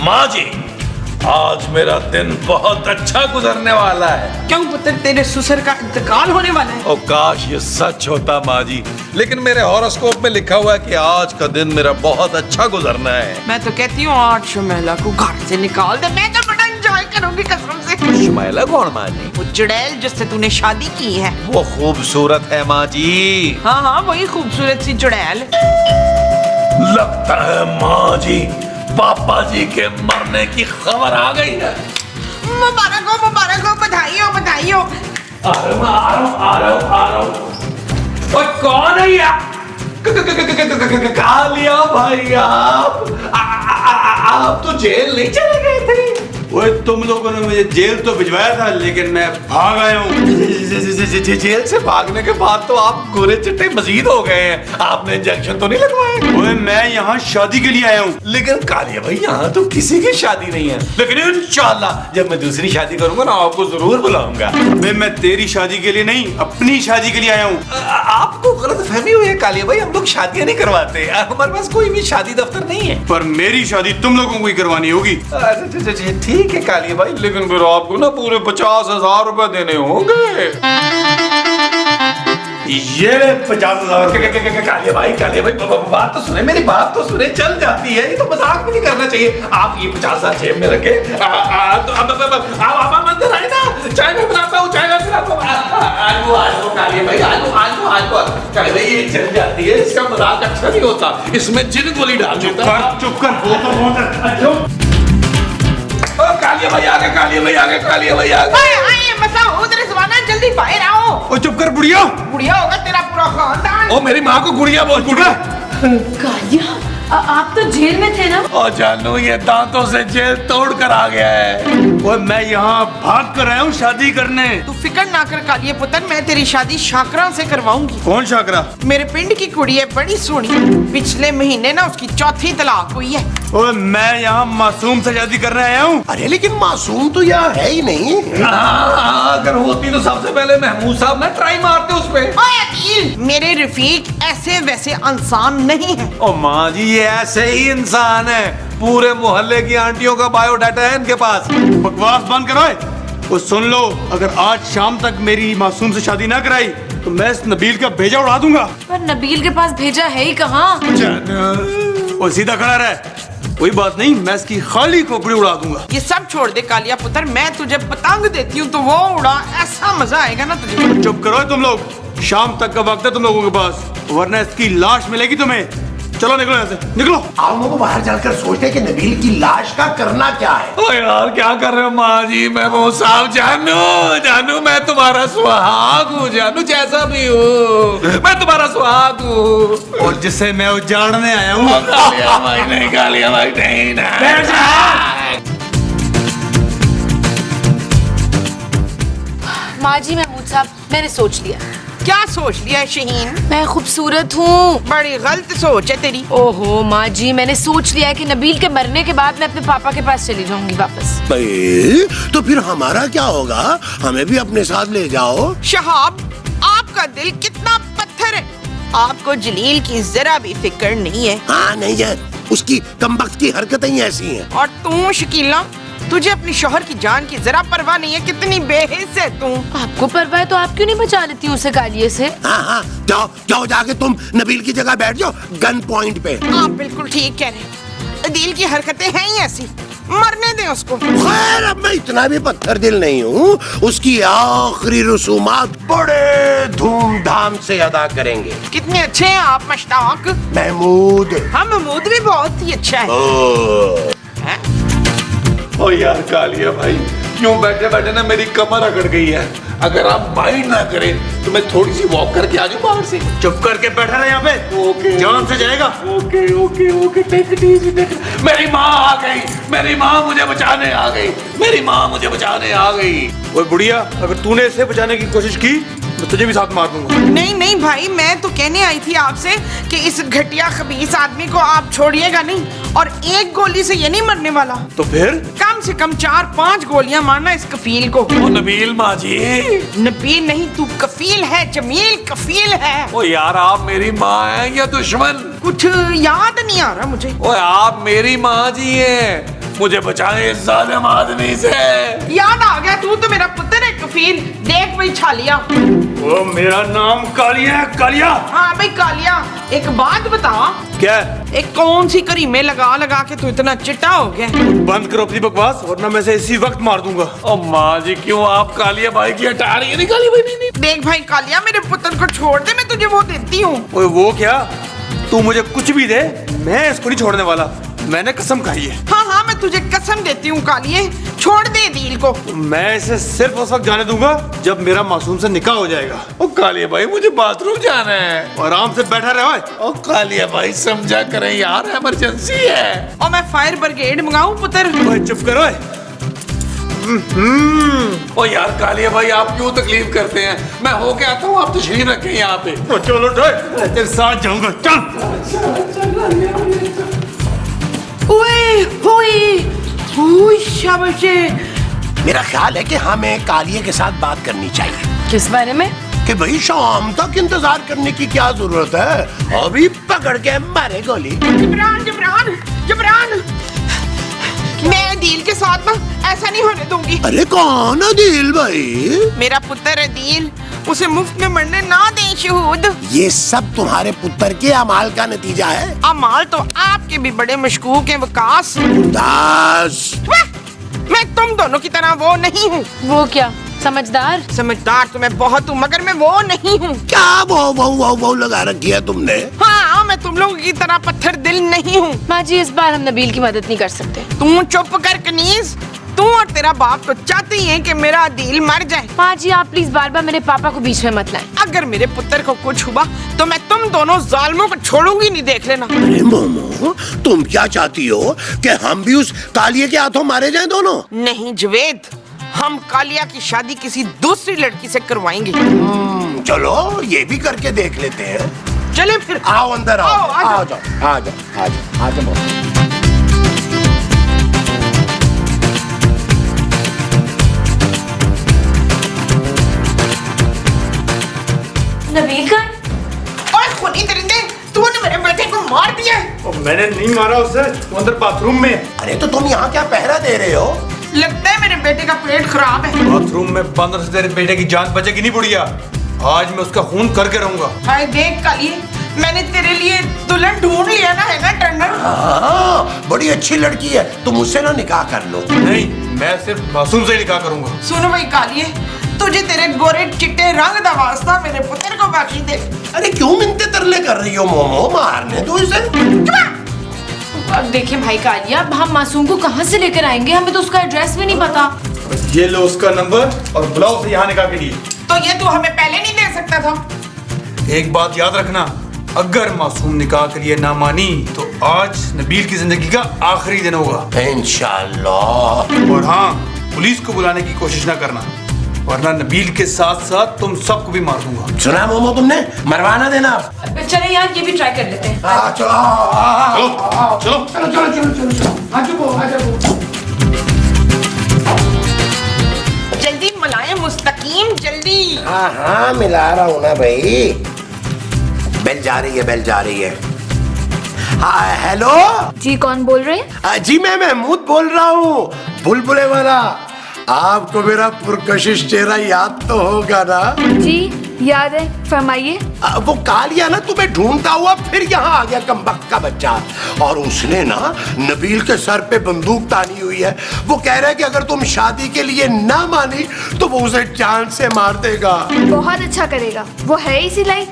माँ जी, आज मेरा दिन बहुत अच्छा गुजरने वाला है। क्यों पुत्र, तेरे ससुर का इंतकाल होने वाला है? ओ काश ये सच होता माँ जी, लेकिन मेरे हॉरोस्कोप में लिखा हुआ है कि आज का दिन मेरा बहुत अच्छा गुजरना है। मैं तो कहती हूँ आज शुमेला को घर से निकाल दे, मैं तो बड़ा एंजॉय करूंगी कसम से। शुमेला कौन माँ जी? वो चुड़ैल जिससे तूने शादी की है। वो खूबसूरत है माँ जी। हाँ हाँ, वही खूबसूरत सी चुड़ैल। लगता है माँ जी पापा जी के मरने की खबर आ गई है। मुबारक हो, बधाई हो, बधाई हो। आ रहा हूँ। ओए कौन है यार? कालिया भाई आप तो जेल नहीं चले गए थे? ओए तुम लोगों ने मुझे जेल तो भिजवाया था, लेकिन मैं भाग आया हूँ। जेल से भागने के बाद तो आप गोरे चिट्टे मजीद हो गए हैं। आपने इंजेक्शन तो नहीं लगवाए? ओए मैं यहाँ शादी के लिए आया हूँ। लेकिन कालिया भाई यहाँ तो किसी की शादी नहीं है, लेकिन इंशाल्लाह जब मैं दूसरी शादी करूंगा ना आपको जरूर बुलाऊंगा। अबे मैं तेरी शादी के लिए नहीं, अपनी शादी के लिए आया हूँ। आपको गलतफहमी हुई है कालिया भाई, हम लोग शादियां नहीं करवाते, हमारे पास कोई भी शादी दफ्तर नहीं है। पर मेरी शादी तुम लोगों को ही करवानी होगी। ठीक है कालिया भाई, लेकिन फिर आपको ना पूरे 50,000 रुपए देने होंगे। ये 50,000। कालिया भाई बात तो सुने, मेरी बात तो सुने, चल जाती है, ये तो मजाक भी नहीं करना चाहिए। आप ये 50,000 जेब में रखे, आप अंदर आए ना, चाय में बनाता हूँ, चाय में बनाता हूँ। आज कालिया भाई कालिया भाई ये चल जाती है, इसका मजाक अच्छा नहीं होता, इसमें जिन गोली डाल देता। चुप कर, वो तो बहुत अच्छा। कालिया भाई आ गए। आए मसूद रिजवाना, जल्दी बाहर आओ। ओ चुप कर बुढ़िया। बुढ़िया होगा तेरा पूरा खानदान। ओ मेरी माँ को गुड़िया बोल। कालिया, आप तो जेल में थे ना? ओ जानू ये दांतों से जेल तोड़ कर आ गया है। ओए मैं यहाँ भाग कर आया हूँ शादी करने। तू फिक्र ना कर कालिया पुत्र, मैं तेरी शादी शाकरा से करवाऊंगी। कौन शाकरा? मेरे पिंड की कुड़ी है, बड़ी सोनी, पिछले महीने ना उसकी चौथी तलाक हुई है। ओए मैं यहाँ मासूम से शादी करने आया हूँ। अरे लेकिन मासूम तो यहाँ है ही नहीं। अगर होती तो सबसे पहले महमूद साहब ना ट्राई मारते उस पे। ओए अकील, मेरे रफीक ऐसे वैसे इंसान नहीं है। ओ माँ जी ये ऐसे ही इंसान है, पूरे मोहल्ले की आंटियों का बायोडाटा है इनके पास। बकवास बंद करो। वो सुन लो, अगर आज शाम तक मेरी मासूम से शादी ना कराई तो मैं इस नबील का भेजा उड़ा दूंगा। पर नबील के पास भेजा है ही कहाँ? वो सीधा खड़ा रहे, कोई बात नहीं, मैं इसकी खाली खोपड़ी उड़ा दूंगा। ये सब छोड़ दे कालिया पुत्र, मैं तुझे पतंग देती हूँ तो वो उड़ा, ऐसा मजा आएगा ना तुझे। चुप करो तुम लोग, शाम तक का वक्त है तुम लोगों के पास, वरना इसकी लाश मिलेगी तुम्हें। चलो निकलो यहाँ से, निकलो। आप लोग बाहर चलकर सोचते हैं कि नबील की लाश का करना क्या है। ओ यार क्या कर रहे हो माँ जी? महमूद साहब, जानू मैं तुम्हारा सुहाग हूँ, जानू जैसा भी हूँ मैं तुम्हारा सुहाग हूँ, और जिसे मैं उजाड़ने आया हूँ। कालिया भाई नहीं ना। माँ जी, महमूद साहब, मैंने सोच लिया। क्या सोच लिया है शहीन? मैं खूबसूरत हूँ। बड़ी गलत सोच है तेरी। ओहो माँ जी, मैंने सोच लिया है कि नबील के मरने के बाद मैं अपने पापा के पास चली जाऊंगी वापस। तो फिर हमारा क्या होगा? हमें भी अपने साथ ले जाओ। शहाब, आपका दिल कितना पत्थर है, आपको जलील की जरा भी फिक्र नहीं है। हाँ नहीं है, उसकी कमबख्त की हरकतें ही ऐसी हैं। और तू शकीला, तुझे अपनी शोहर की जान की जरा परवाह नहीं है, कितनी बेहिस है तू। आपको परवाह है तो आप क्यों नहीं बचा लेती उसे कालिए से? हाँ जाओ जाके तुम नबील की जगह बैठ जाओ, गन पॉइंट पे। आप बिल्कुल ठीक कह रहे हैं, दिल की हरकतें हैं ही ऐसी, मरने दे उसको। खैर अब मैं इतना भी पत्थर दिल नहीं हूँ, उसकी आखिरी रसूमात बड़े धूमधाम से अदा करेंगे। कितने अच्छे हैं आप मश्ताक। महमूद। हाँ महमूद भी बहुत ही अच्छा है। ओ यार कालिया भाई, क्यों बैठे बैठे ना मेरी कमर अकड़ गई है। अगर आप माइंड ना करें तो मैं थोड़ी सी वॉक करके आ जाऊं बाहर से। चुप करके बैठा रहे यहाँ पे। ओके, जान से जाएगा। Okay take it easy. मेरी माँ आ गई, मेरी माँ मुझे बचाने आ गई, मेरी माँ मुझे बचाने आ गई। ओए बुढ़िया, अगर तूने इसे बचाने की कोशिश की तो तुझे भी साथ मार दूंगा। नहीं भाई, मैं तो कहने आई थी आपसे कि इस घटिया खबीस आदमी को आप छोड़िएगा नहीं, और एक गोली से ये नहीं मरने वाला, तो फिर कम से कम 4-5 गोलियां मारना इस कफील को। ओ नबील माँ जी। नबील नहीं, तू कफील है, जमील कफील है। ओ यार आप मेरी माँ हैं या दुश्मन? कुछ याद नहीं आ रहा मुझे। ओ आप मेरी माँ जी हैं, मुझे बचाए इस जालिम आदमी से। याद आ गया, तू तो मेरा पुत्र है कफील। देख भाई छालिया। वो मेरा नाम कालिया है, कालिया। हाँ भाई कालिया, एक बात बता, क्या? एक कौन सी करीमे लगा लगा के तू इतना चिट्टा हो गया? बंद करो अपनी बकवास वरना मैं से इसी वक्त मार दूंगा। ओ माँ जी, क्यों आप कालिया भाई की हटा रही है? नहीं कालिया भाई, नहीं। देख भाई कालिया, मेरे पुत्र को छोड़ दे, मैं तुझे वो देती हूँ। ओए वो क्या? तू मुझे कुछ भी दे, मैं इसको नहीं छोड़ने वाला। मैंने कसम खाई है। हाँ हाँ, मैं तुझे कसम देती हूँ कालिए, छोड़ दे दिल को। मैं इसे सिर्फ उस वक्त जाने दूंगा जब मेरा मासूम से निकाह हो जाएगा। ओ कालिया भाई, मुझे बाथरूम जाना है। आराम से बैठा रहे। ओ कालिया भाई, समझा करें यार, इमरजेंसी है। और मैं फायर ब्रिगेड मंगाऊं पुत्र? ओए चुप करो। ओ यार कालिया भाई, आप क्यों तकलीफ करते हैं? मैं होके आता हूँ, आप तशरीफ रखें यहाँ पे। चलो तेरे साथ जाऊंगा, चल। ओए ओए शाबाश। मेरा ख्याल है कि हमें कालिए के साथ बात करनी चाहिए किस बारे में? कि भाई शाम तक इंतजार करने की क्या जरूरत है, अभी पकड़ के मारे गोली। जबरान जबरान जबरान, मैं दिल के साथ ना ऐसा नहीं होने दूंगी। अरे कौन है दिल भाई? मेरा पुत्र है दिल, उसे मुफ्त में मरने ना दे शहूद। ये सब तुम्हारे पुत्र के अमाल का नतीजा है। अमाल तो आपके भी बड़े मशकूक हैं वकास। दास, मैं तुम दोनों की तरह वो नहीं हूँ। वो क्या? समझदार? समझदार तो मैं बहुत हूँ, मगर मैं वो नहीं हूँ। क्या वो लगा रखी है तुमने? हाँ, मैं तुम लोगों की तरह पत्थर दिल नहीं हूँ। माँ जी, इस बार हम नबील की मदद नहीं कर सकते। तू चुप कर कनीज, तू और तेरा बाप तो चाहते ही हैं कि मेरा दिल मर जाए। माँ जी, आप प्लीज बार बार मेरे पापा को बीच में मत लाएं। अगर मेरे पुत्र को कुछ हुआ तो मैं तुम दोनों जालिमों को छोड़ूंगी नहीं, देख लेना। अरे मोमो, तुम क्या चाहती हो कि हम भी उस कालिए के हाथों मारे जाएं दोनों? नहीं जवेद, हम कालिया की शादी किसी दूसरी लड़की से करवाएंगे। चलो ये भी करके देख लेते हैं। चले फिर। आओ अंदर आओ, आओ, आ आ जाओ, आ जाओ, आ जाओ, आ जाओ। नबील का? और खूनी दरिंदे, तूने मेरे बेटे को मार दिया। और मैंने नहीं मारा उसे, वो अंदर बाथरूम में। अरे तो तुम यहाँ क्या पहरा दे रहे हो? लगता है मेरे बेटे का पेट खराब है। बाथरूम में बंद से तेरे बेटे की जान बचेगी नहीं बुढ़िया। आज मैं उसका खून करके रहूंगा। हाय देख कालिए, मैंने तेरे लिए दुल्हन ढूंढ लिया ना, है ना टंडन? हाँ, बड़ी अच्छी लड़की है, तुम उससे ना निकाह कर लो। नहीं, मैं सिर्फ मासूम से ही निकाह करूंगा। सुनो भाई कालिए, तुझे तेरे गोरे चिट्टे रंग दा वास्ता मेरे पुत्र को बाकी दे। अरे क्यों मिन्नतें तरले कर रही हो मोमो? मारने दो इसे। अब देखिए भाई कालिया, अब हम मासूम को कहाँ से लेकर आएंगे? हमें तो उसका एड्रेस भी नहीं पता। ये लो उसका नंबर और बुलाओ उसे यहाँ निकाह के लिए। तो ये तू हमें पहले नहीं दे सकता था? एक बात याद रखना, अगर मासूम निकाह के लिए ना मानी तो आज नबील की जिंदगी का आखिरी दिन होगा। इंशाल्लाह। और हाँ, पुलिस को बुलाने की कोशिश ना करना, वरना नबील के साथ साथ तुम सबको भी मार दूंगा। सुना मोमो तुमने? मरवाना देना। चले यार, ये भी ट्राई कर लेते हैं। चलो चलो जल्दी मलाए मुस्तकीम, जल्दी। हाँ मिला रहा हूँ ना भाई। बेल जा रही है, बेल जा रही है। हाँ हेलो जी, कौन बोल रहे हैं? जी मैं महमूद बोल रहा हूँ, बुलबुले वाला। आपको मेरा पुरकशिश चेहरा याद तो होगा ना? जी याद है, फरमाइए। वो कालिया ना तुम्हें ढूंढता हुआ फिर यहाँ आ गया, कमबख्त का बच्चा। और उसने ना नबील के सर पे बंदूक तानी हुई है। वो कह रहा है कि अगर तुम शादी के लिए ना मानी तो वो उसे जान से मार देगा। बहुत अच्छा करेगा, वो है इसी लायक।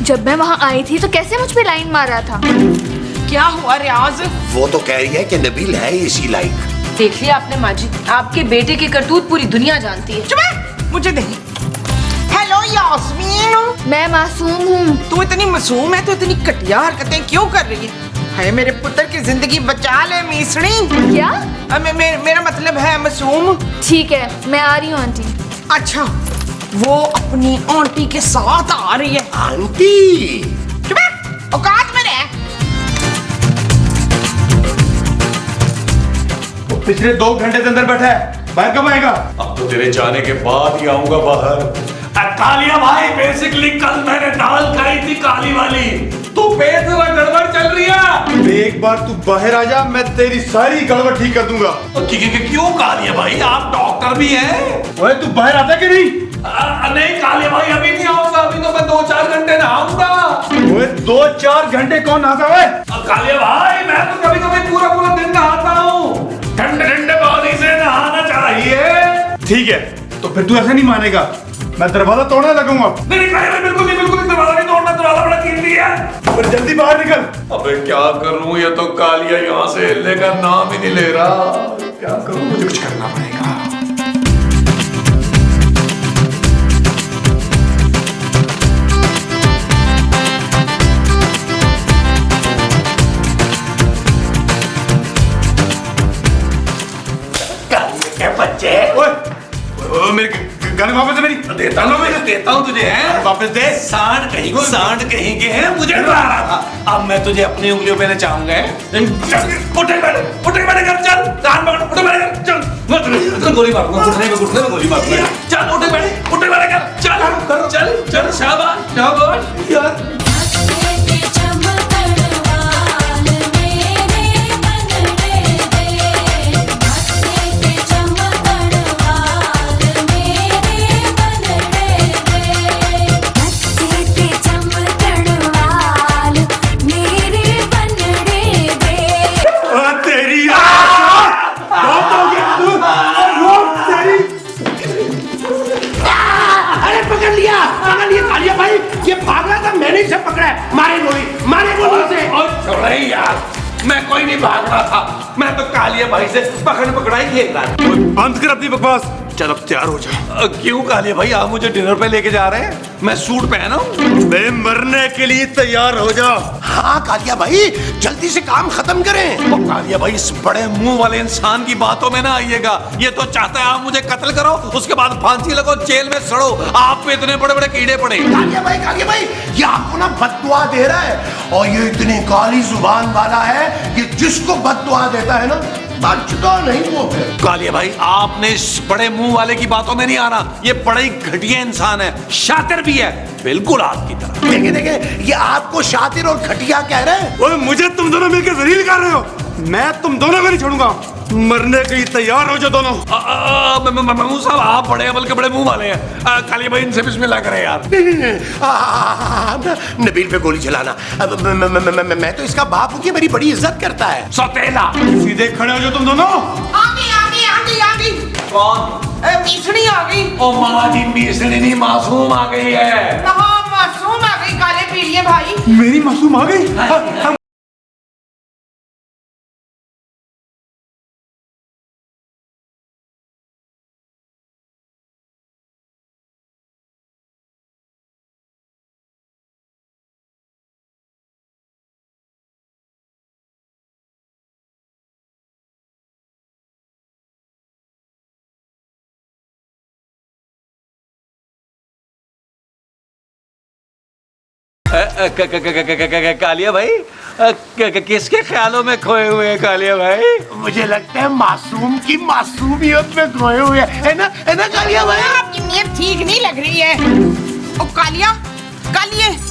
जब मैं वहाँ आई थी तो कैसे मुझ पे लाइन मार रहा था। क्या हुआ रियाज? वो तो कह रही है कि नबील है इसी लायक। देख लिया आपने माँ जी, आपके बेटे की करतूत पूरी दुनिया जानती है। चुप है, मुझे दे। हेलो यास्मीन, मैं मासूम हूँ। तू इतनी मासूम है तो इतनी घटिया हरकतें क्यों कर रही है? हाय मेरे पुत्र की जिंदगी बचा ले मीसड़ी। क्या? मेरा मतलब है मासूम। ठीक है, मैं आ रही हूँ आंटी। अच्छा, वो अपनी आंटी के साथ आ रही है। आंटी? चुप है, औकात में रह। पिछले 2 घंटे से अंदर बैठा है, बाहर कब आएगा? अब तो तेरे जाने के बाद ही आऊंगा बाहर। कालिया भाई, बेसिकली कल मैंने दाल खाई थी काली वाली, तो पेट में गड़बड़ चल रही है। एक बार तू बाहर आ जा, मैं तेरी सारी गड़बड़ ठीक कर दूंगा। क्यों कालिया भाई, आप डॉक्टर भी हैं? ओए तू बाहर आता कि नहीं? नहीं कालिया भाई, अभी नहीं आऊंगा, अभी तो मैं 2-4 घंटे नहाऊंगा। ओए 2-4 घंटे कौन नहाता है? कालिया भाई, मैं तो कभी कभी पूरा दिन नहाता हूँ। ठंडे ठंडे पानी से नहाना चाहिए। ठीक है, तो फिर तू ऐसा नहीं मानेगा, मैं दरवाजा तोड़ने लगूंगा। नहीं कालिया भाई, बिल्कुल नहीं, दरवाजा नहीं तोड़ना, दरवाजा बड़ा कीमती है। फिर जल्दी बाहर निकल। अबे क्या करूं, ये तो कालिया यहाँ से हिलने का नाम ही नहीं ले रहा। क्या करूं, मुझे कुछ करना पड़ेगा। बच्चे, ओए मेरे गाने वापस दे मेरी। देता हूँ तुझे, हैं? वापस दे। सांड कहीं के हैं, मुझे डरा रहा था। अब मैं तुझे अपनी उंगलियों पे नचाऊंगा। उठे बैठे कर, चल कान पकड़, उठे बैठे कर, चल गोली मारूंगा, घुटने में गोली मारूंगा। चल उठे बैठे कर, चल शाबाश यार। कालिया भाई, ये भाग रहा था, मैंने इसे पकड़ा है। मारे गोली से। और यार, मैं कोई नहीं भाग रहा था, मैं तो कालिया भाई से पकड़ाई खेल रहा था। बंद कर अपनी बकवास, चल अब तैयार हो जा। क्यों कालिया भाई, आप मुझे डिनर पे लेके जा रहे हैं? मैं सूट पहना हूँ। मैं मरने के लिए तैयार हो जा। हाँ कालिया भाई, जल्दी से काम खत्म करें। तो कालिया भाई, इस बड़े मुंह वाले इंसान की बातों में ना आइएगा। ये तो चाहता है आप मुझे कत्ल करो, उसके बाद फांसी लगो, जेल में सड़ो। आप पे इतने बड़े बड़े कीड़े पड़े। कालिया भाई, ये आपको ना बद्दुआ दे रहा है, और ये इतनी काली जुबान वाला है, ये जिसको बद्दुआ देता है ना, बचता नहीं वो फिर। कालिया भाई, आपने इस बड़े मुंह वाले की बातों में नहीं आना। ये बड़ा ही घटिया इंसान है, शातिर भी है, बिल्कुल आपकी तरह। देखे, ये आपको शातिर और घटिया कह रहे हैं। ओए मुझे तुम दोनों मिलकर जलील कर रहे हो। मैं तुम दोनों को नहीं छोड़ूंगा, मरने के लिए तैयार हो जाओ दोनों। महमूद साहब, आप बड़े अमल के बड़े मुंह वाले हैं। कालिया भाई, इनसे बिस्मिल्लाह करें यार। नबील पे गोली चलाना, मैं तो इसका बाप हूँ, मेरी बड़ी इज्जत करता है। सौतेला, सीधे खड़े हो जाओ तुम दोनों। आ गई। कौन? मीसड़ी आ गई। ओ मामा जी, मीसड़ी नहीं, मासूम आ गई है। मासूम आ गई, काले पीलिए भाई। मेरी मासूम आ गई। कालिया भाई, किसके ख्यालों में खोए हुए हैं कालिया भाई? मुझे लगता है मासूम की मासूमियत में खोए हुए हैं, है ना कालिया भाई? आपकी नीयत ठीक नहीं लग रही है। ओ कालिया,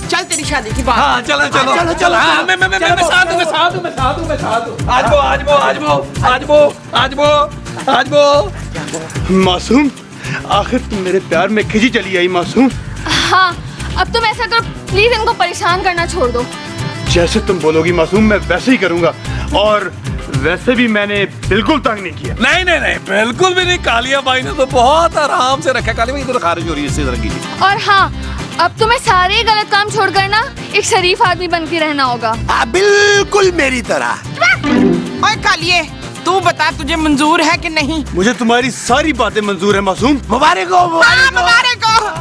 चल तेरी शादी की बात। हाँ चलो। हाँ, मैं साथ हूँ। आज वो। मासूम, आखिर तुम मेरे प्यार में खिंची चली आई मासूम। हाँ, अब तुम ऐसा करो, प्लीज इनको परेशान करना छोड़ दो। जैसे तुम बोलोगी मासूम, मैं वैसे ही करूंगा। और वैसे भी मैंने बिल्कुल तंग नहीं किया। नहीं, बिल्कुल भी नहीं। कालिया भाई ने तो बहुत आराम से रखा। कालिया भाई, इधर खारिज हो रही है, इससे जरा कीजिए। और हाँ, अब तुम्हें सारे गलत काम छोड़कर ना एक शरीफ आदमी बन के रहना होगा। बिल्कुल मेरी तरह। ओए कालिए, तू बता तुझे मंजूर है कि नहीं? मुझे तुम्हारी सारी बातें मंजूर है मासूम। मुबारक हो।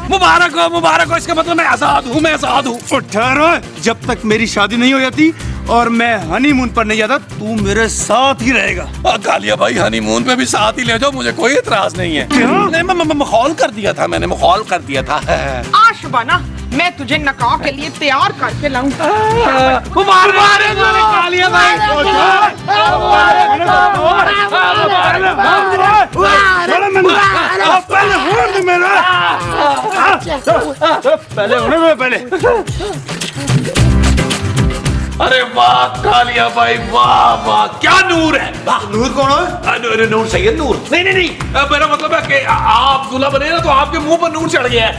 मुबारक हो। इसका मतलब मैं आजाद हूँ। ठहरो, जब तक मेरी शादी नहीं हो जाती और मैं हनीमून पर नहीं जाता, तू मेरे साथ ही रहेगा। कालिया भाई, हनीमून पे भी साथ ही ले जाओ, मुझे कोई एतराज नहीं है। क्यों? नहीं, मैं मखौल कर दिया था। आ शबाना, मैं तुझे निकाह के लिए तैयार करके लाऊं। कालिया भाई पहले होने दो पहले। अरे वाह कालिया भाई, वाह वाह, क्या नूर है। नूर कौन है? नूर सैयद नूर। नहीं नहीं नहीं, मेरा मतलब है कि आप दूल्हा बने ना तो आपके मुंह पर नूर चढ़ गया है।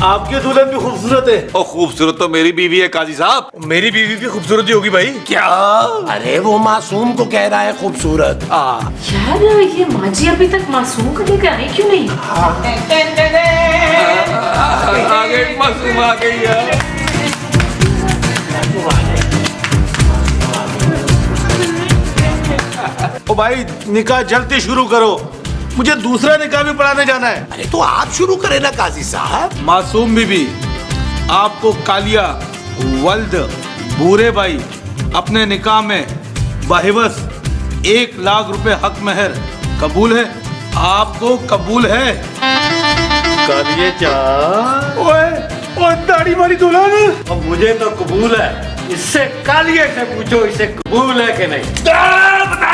आपकी दुल्हन भी खूबसूरत है। ओ खूबसूरत तो मेरी बीवी है काजी साहब। मेरी बीवी भी खूबसूरत ही होगी भाई। क्या? अरे वो मासूम को कह रहा है खूबसूरत। यार ये माँ जी अभी तक मासूम को लेकर आई क्यों नहीं? आ गई मासूम, आ गई है। ओ भाई निकाह जल्दी शुरू करो, मुझे दूसरा निकाह भी पढ़ाने जाना है। अरे तो आप शुरू करें ना काजी साहब। मासूम बीबी, आपको कालिया वल्द बूरे भाई अपने निकाह में बाहिवस 1 लाख रुपए हक महर कबूल है? आपको कबूल है? कालिए चार ओए दाढ़ी वाली दुल्हन, अब मुझे तो कबूल है। इससे कालिए से पूछो इसे कबूल है कि नहीं। बता